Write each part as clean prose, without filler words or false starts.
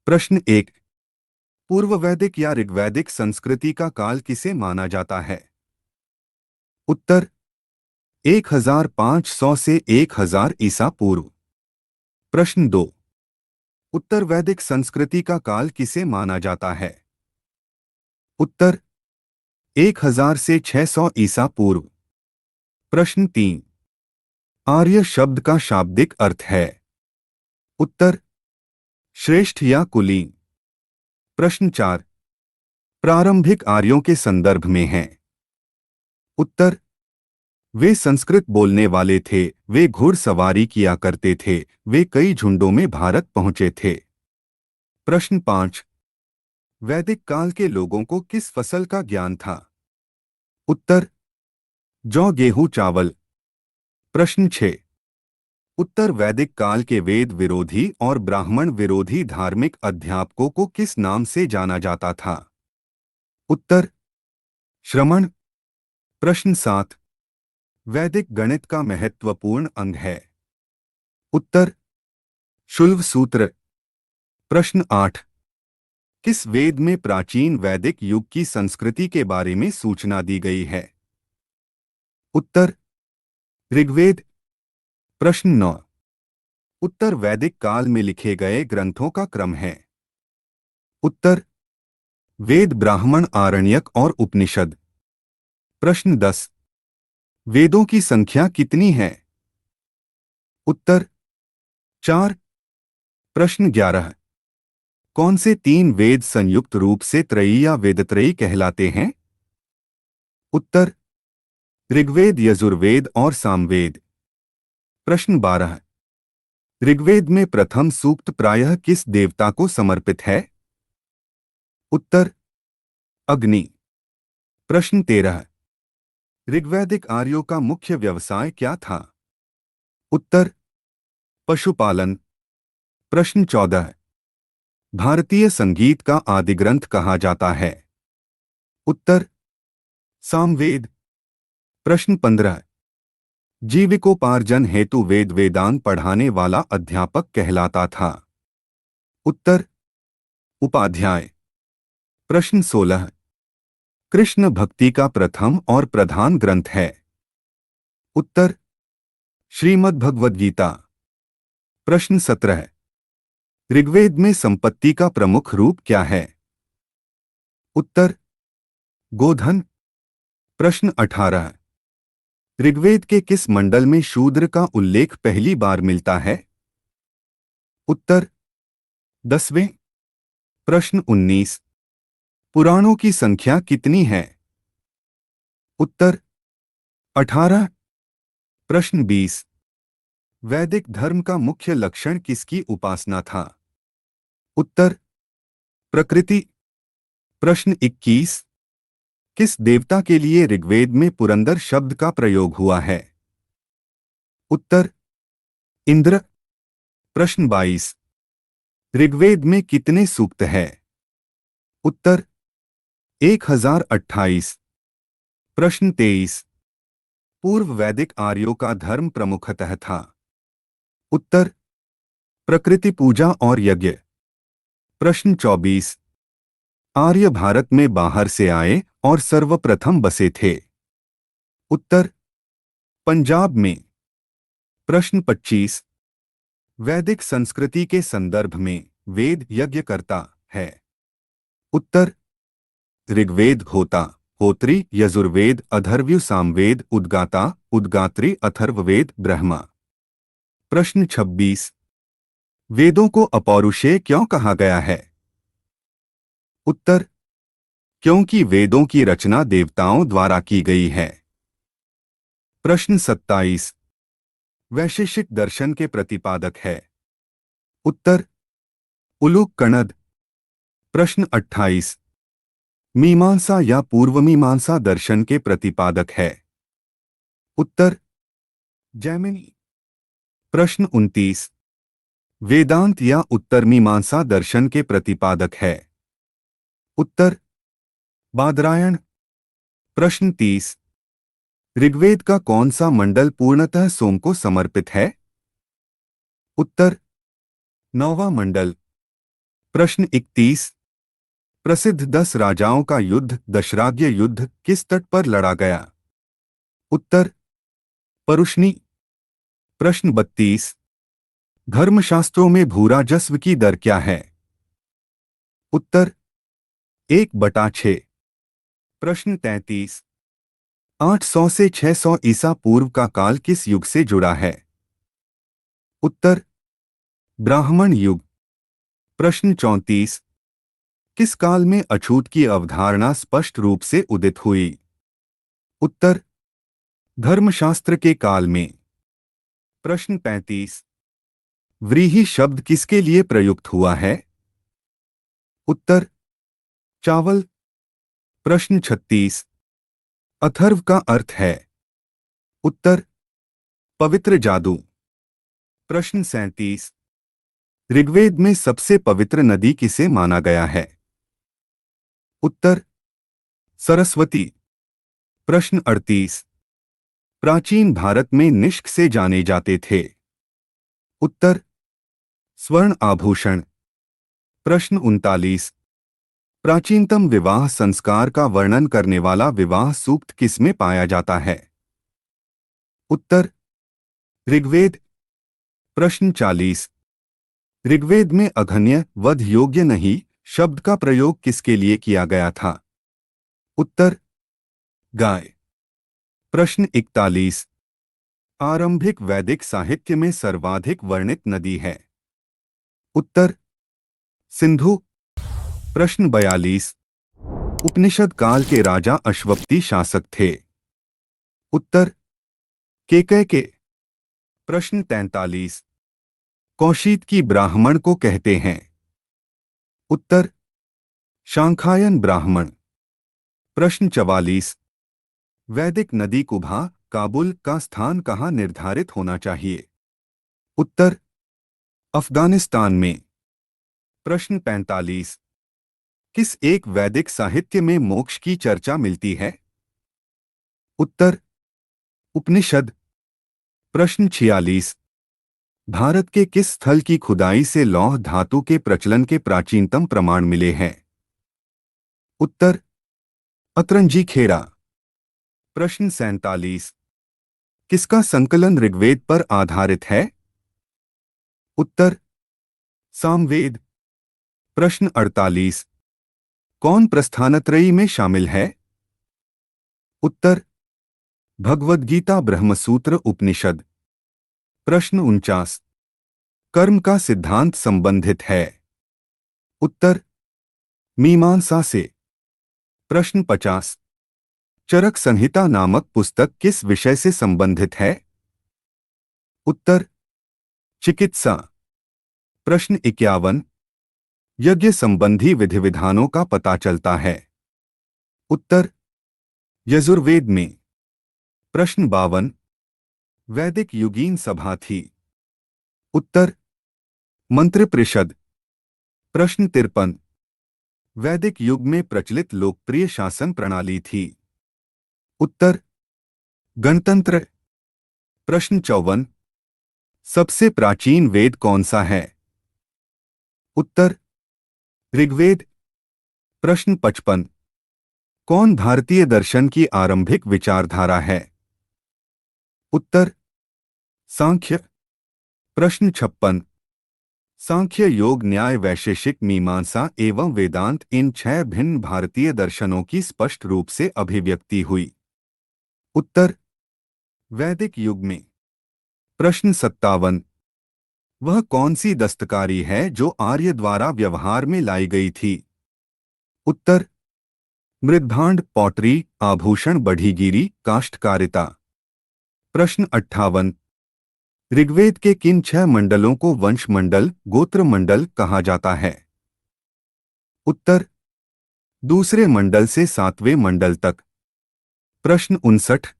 प्रश्न एक। पूर्व वैदिक या ऋग्वैदिक संस्कृति का काल किसे माना जाता है? उत्तर 1500 से 1000 ईसा पूर्व। प्रश्न दो। उत्तर वैदिक संस्कृति का काल किसे माना जाता है? उत्तर 1000 से 600 ईसा पूर्व। प्रश्न तीन। आर्य शब्द का शाब्दिक अर्थ है? उत्तर श्रेष्ठ या कुलीन। प्रश्न चार। प्रारंभिक आर्यों के संदर्भ में है? उत्तर वे संस्कृत बोलने वाले थे, वे घुड़सवारी किया करते थे, वे कई झुंडों में भारत पहुंचे थे। प्रश्न पाँच। वैदिक काल के लोगों को किस फसल का ज्ञान था? उत्तर जौ गेहूं चावल। प्रश्न 6। उत्तर वैदिक काल के वेद विरोधी और ब्राह्मण विरोधी धार्मिक अध्यापकों को किस नाम से जाना जाता था? उत्तर श्रमण। प्रश्न 7। वैदिक गणित का महत्वपूर्ण अंग है? उत्तर शुल्व सूत्र। प्रश्न 8। किस वेद में प्राचीन वैदिक युग की संस्कृति के बारे में सूचना दी गई है? उत्तर ऋग्वेद। प्रश्न 9। उत्तर वैदिक काल में लिखे गए ग्रंथों का क्रम है? उत्तर वेद, ब्राह्मण, आरण्यक और उपनिषद। प्रश्न 10। वेदों की संख्या कितनी है? उत्तर 4। प्रश्न 11। कौन से तीन वेद संयुक्त रूप से त्रयी या वेदत्रयी कहलाते हैं? उत्तर ऋग्वेद, यजुर्वेद और सामवेद। प्रश्न 12। ऋग्वेद में प्रथम सूक्त प्रायः किस देवता को समर्पित है? उत्तर अग्नि। प्रश्न 13। ऋग्वैदिक आर्यों का मुख्य व्यवसाय क्या था? उत्तर पशुपालन। प्रश्न 14। भारतीय संगीत का आदिग्रंथ कहा जाता है? उत्तर सामवेद। प्रश्न 15। जीविकोपार्जन हेतु वेद वेदांत पढ़ाने वाला अध्यापक कहलाता था? उत्तर उपाध्याय। प्रश्न 16। कृष्ण भक्ति का प्रथम और प्रधान ग्रंथ है? उत्तर श्रीमद् भगवद गीता। प्रश्न 17। ऋग्वेद में संपत्ति का प्रमुख रूप क्या है? उत्तर गोधन। प्रश्न 18। ऋग्वेद के किस मंडल में शूद्र का उल्लेख पहली बार मिलता है? उत्तर 10वें। प्रश्न 19। पुराणों की संख्या कितनी है? उत्तर 18। प्रश्न 20। वैदिक धर्म का मुख्य लक्षण किसकी उपासना था? उत्तर प्रकृति। प्रश्न 21। किस देवता के लिए ऋग्वेद में पुरंदर शब्द का प्रयोग हुआ है? उत्तर इंद्र। प्रश्न 22। ऋग्वेद में कितने सूक्त है? उत्तर 1028। प्रश्न 23। पूर्व वैदिक आर्यों का धर्म प्रमुखतः था? उत्तर प्रकृति पूजा और यज्ञ। प्रश्न 24। आर्य भारत में बाहर से आए और सर्वप्रथम बसे थे? उत्तर पंजाब में। प्रश्न 25। वैदिक संस्कृति के संदर्भ में वेद यज्ञ करता है? उत्तर ऋग्वेद होता, होत्री, यजुर्वेद, अथर्ववेद, सामवेद, उद्गाता, उद्गात्री, अथर्ववेद, ब्रह्मा। प्रश्न 26। वेदों को अपौरुषेय क्यों कहा गया है? उत्तर क्योंकि वेदों की रचना देवताओं द्वारा की गई है। प्रश्न 27। वैशेषिक दर्शन के प्रतिपादक है? उत्तर उलूक कणद। प्रश्न 28। मीमांसा या पूर्वमीमांसा दर्शन के प्रतिपादक है? उत्तर जैमिनी। प्रश्न 29। वेदांत या उत्तर मीमांसा दर्शन के प्रतिपादक है? उत्तर बादरायण। प्रश्न 30। ऋग्वेद का कौन सा मंडल पूर्णतः सोम को समर्पित है? उत्तर नौवां मंडल। प्रश्न 31। प्रसिद्ध 10 राजाओं का युद्ध दशराग्य युद्ध किस तट पर लड़ा गया? उत्तर परुष्णी। प्रश्न 32। धर्मशास्त्रों में भूराजस्व की दर क्या है? उत्तर 1/6। प्रश्न 33। 800 से 600 ईसा पूर्व का काल किस युग से जुड़ा है? उत्तर ब्राह्मण युग। प्रश्न 34। किस काल में अछूत की अवधारणा स्पष्ट रूप से उदित हुई? उत्तर धर्मशास्त्र के काल में। प्रश्न 35। व्रीहि शब्द किसके लिए प्रयुक्त हुआ है? उत्तर चावल। प्रश्न 36। अथर्व का अर्थ है? उत्तर पवित्र जादू। प्रश्न 37। ऋग्वेद में सबसे पवित्र नदी किसे माना गया है? उत्तर सरस्वती। प्रश्न 38। प्राचीन भारत में निष्क से जाने जाते थे? उत्तर स्वर्ण आभूषण। प्रश्न 39। प्राचीनतम विवाह संस्कार का वर्णन करने वाला विवाह सूक्त किसमें पाया जाता है? उत्तर ऋग्वेद। प्रश्न 40। ऋग्वेद में अघन्य वध योग्य नहीं शब्द का प्रयोग किसके लिए किया गया था? उत्तर गाय। प्रश्न 41। आरंभिक वैदिक साहित्य में सर्वाधिक वर्णित नदी है? उत्तर सिंधु। प्रश्न 42। उपनिषद काल के राजा अश्वपति शासक थे? उत्तर केकय। प्रश्न 43। कौशीत की ब्राह्मण को कहते हैं? उत्तर शांखायन ब्राह्मण। प्रश्न 44। वैदिक नदी कुभा काबुल का स्थान कहाँ निर्धारित होना चाहिए? उत्तर अफगानिस्तान में। प्रश्न 45। किस एक वैदिक साहित्य में मोक्ष की चर्चा मिलती है? उत्तर उपनिषद। प्रश्न 46। भारत के किस स्थल की खुदाई से लौह धातु के प्रचलन के प्राचीनतम प्रमाण मिले हैं? उत्तर अतरंजी खेड़ा। प्रश्न 47। किसका संकलन ऋग्वेद पर आधारित है? उत्तर सामवेद। प्रश्न 48। कौन प्रस्थानत्रयी में शामिल है? उत्तर भगवद गीता ब्रह्मसूत्र उपनिषद। प्रश्न 49। कर्म का सिद्धांत संबंधित है? उत्तर मीमांसा से। प्रश्न 50। चरक संहिता नामक पुस्तक किस विषय से संबंधित है? उत्तर चिकित्सा। प्रश्न 51। यज्ञ संबंधी विधि विधानों का पता चलता है? उत्तर यजुर्वेद में। प्रश्न 52। वैदिक युगीन सभा थी? उत्तर मंत्रिपरिषद। प्रश्न 53। वैदिक युग में प्रचलित लोकप्रिय शासन प्रणाली थी? उत्तर गणतंत्र। प्रश्न 54। सबसे प्राचीन वेद कौन सा है? उत्तर ऋग्वेद। प्रश्न 55। कौन भारतीय दर्शन की आरंभिक विचारधारा है? उत्तर सांख्य। प्रश्न 56। सांख्य योग न्याय वैशेषिक मीमांसा एवं वेदांत इन 6 भिन्न भारतीय दर्शनों की स्पष्ट रूप से अभिव्यक्ति हुई? उत्तर वैदिक युग में। प्रश्न 57। वह कौन सी दस्तकारी है जो आर्य द्वारा व्यवहार में लाई गई थी? उत्तर मृद्भांड पॉटरी आभूषण बढ़ीगिरी काष्ठकारिता। प्रश्न 58। ऋग्वेद के किन 6 मंडलों को वंश मंडल गोत्र मंडल कहा जाता है? उत्तर दूसरे मंडल से 7वें मंडल तक। प्रश्न 59।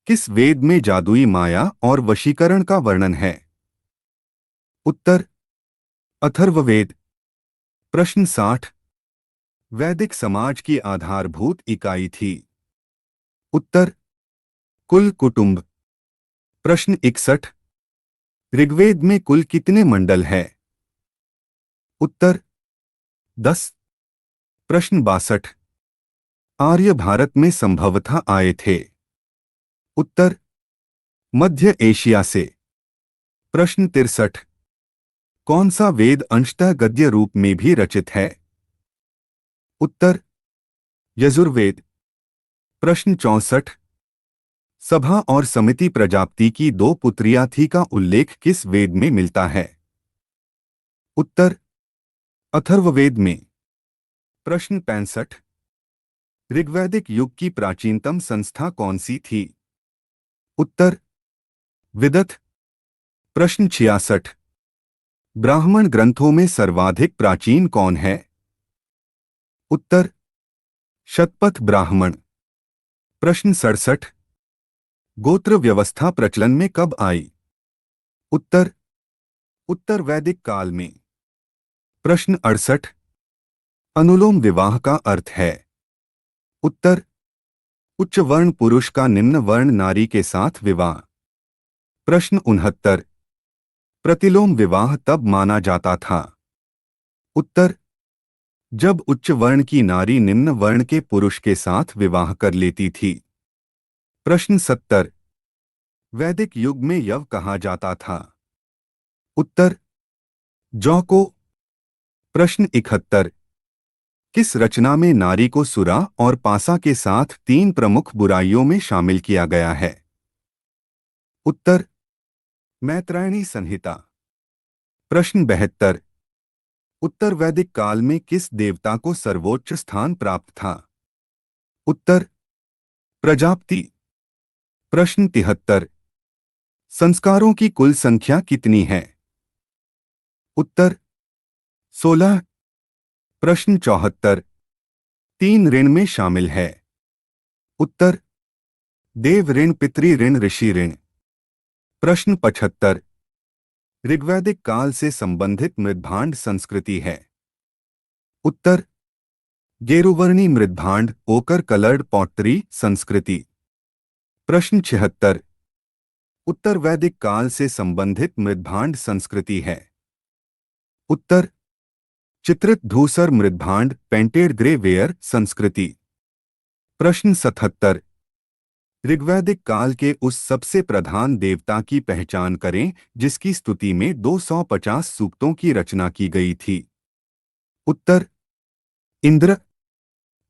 किस वेद में जादुई माया और वशीकरण का वर्णन है? उत्तर अथर्ववेद। प्रश्न 60। वैदिक समाज की आधारभूत इकाई थी? उत्तर कुल कुटुंब। प्रश्न 61। ऋग्वेद में कुल कितने मंडल हैं? उत्तर 10। प्रश्न 62। आर्य भारत में संभवतः आए थे। उत्तर मध्य एशिया से। प्रश्न 63। कौन सा वेद अंशतः गद्य रूप में भी रचित है? उत्तर यजुर्वेद। प्रश्न 64। सभा और समिति प्रजापति की दो पुत्रियां थी का उल्लेख किस वेद में मिलता है? उत्तर अथर्ववेद में। प्रश्न 65। ऋग्वैदिक युग की प्राचीनतम संस्था कौन सी थी? उत्तर विदथ। प्रश्न 66। ब्राह्मण ग्रंथों में सर्वाधिक प्राचीन कौन है? उत्तर शतपथ ब्राह्मण। प्रश्न 67। गोत्र व्यवस्था प्रचलन में कब आई? उत्तर उत्तर वैदिक काल में। प्रश्न 68। अनुलोम विवाह का अर्थ है? उत्तर उच्च वर्ण पुरुष का निम्न वर्ण नारी के साथ विवाह। प्रश्न 69। प्रतिलोम विवाह तब माना जाता था? उत्तर जब उच्च वर्ण की नारी निम्न वर्ण के पुरुष के साथ विवाह कर लेती थी। प्रश्न 70। वैदिक युग में यव कहा जाता था? उत्तर जौ को। प्रश्न 71। किस रचना में नारी को सुरा और पासा के साथ तीन प्रमुख बुराइयों में शामिल किया गया है? उत्तर मैत्रायणी संहिता। प्रश्न 72। उत्तर वैदिक काल में किस देवता को सर्वोच्च स्थान प्राप्त था? उत्तर प्रजापति। प्रश्न 73। संस्कारों की कुल संख्या कितनी है? उत्तर 16। प्रश्न 74। तीन ऋण में शामिल है? उत्तर देव ऋण, पितृ ऋण, ऋषि ऋण। प्रश्न 75। ऋग्वैदिक काल से संबंधित मृद्भांड संस्कृति है? उत्तर गेरुवर्णी मृद्भांड, ओकर कलर्ड पॉटरी संस्कृति। प्रश्न 76। उत्तर वैदिक काल से संबंधित मृद्भांड संस्कृति है? उत्तर चित्रित धूसर मृद्भांड, पेंटेड ग्रे वेयर संस्कृति। प्रश्न 77। ऋग्वैदिक काल के उस सबसे प्रधान देवता की पहचान करें जिसकी स्तुति में 250 सूक्तों की रचना की गई थी? उत्तर इंद्र।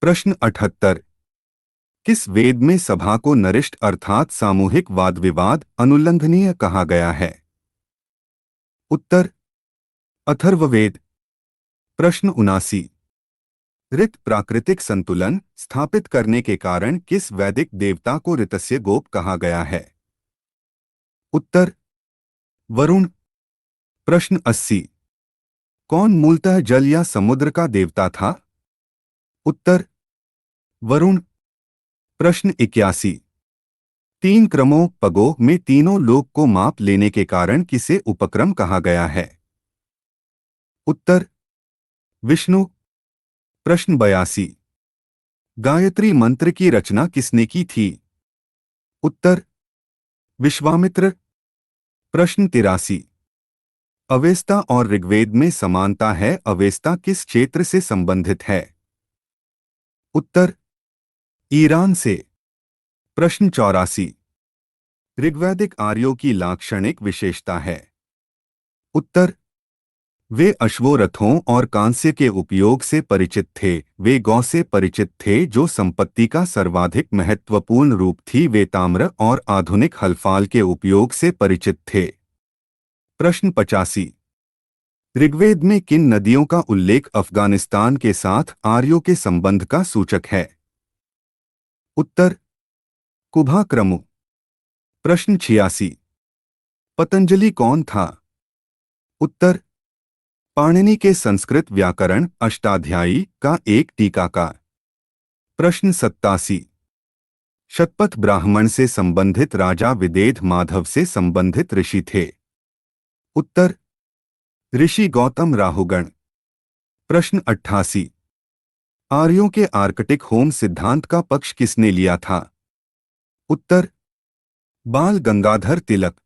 प्रश्न 78। किस वेद में सभा को नरिष्ट अर्थात सामूहिक वाद विवाद अनुल्लंघनीय कहा गया है? उत्तर अथर्ववेद। प्रश्न 79। ऋत प्राकृतिक संतुलन स्थापित करने के कारण किस वैदिक देवता को ऋतस्य गोप कहा गया है? उत्तर वरुण। प्रश्न 80। कौन मूलतः जल या समुद्र का देवता था? उत्तर वरुण। प्रश्न 81। तीन क्रमों पगों में तीनों लोक को माप लेने के कारण किसे उपक्रम कहा गया है? उत्तर विष्णु। प्रश्न 82। गायत्री मंत्र की रचना किसने की थी? उत्तर विश्वामित्र। प्रश्न 83। अवेस्ता और ऋग्वेद में समानता है, अवेस्ता किस क्षेत्र से संबंधित है? उत्तर ईरान से। प्रश्न 84। ऋग्वैदिक आर्यों की लाक्षणिक विशेषता है? उत्तर वे अश्वों, रथों और कांस्य के उपयोग से परिचित थे। वे गौ से परिचित थे जो संपत्ति का सर्वाधिक महत्वपूर्ण रूप थी। वे ताम्र और आधुनिक हल्फाल के उपयोग से परिचित थे। प्रश्न 85। ऋग्वेद में किन नदियों का उल्लेख अफगानिस्तान के साथ आर्यों के संबंध का सूचक है? उत्तर कुभा क्रमु। प्रश्न 86। पतंजलि कौन था? उत्तर पाणिनि के संस्कृत व्याकरण अष्टाध्यायी का एक टीकाकार। प्रश्न 87। शतपथ ब्राह्मण से संबंधित राजा विदेध माधव से संबंधित ऋषि थे? उत्तर ऋषि गौतम राहुगण। प्रश्न 88। आर्यों के आर्कटिक होम सिद्धांत का पक्ष किसने लिया था? उत्तर बाल गंगाधर तिलक।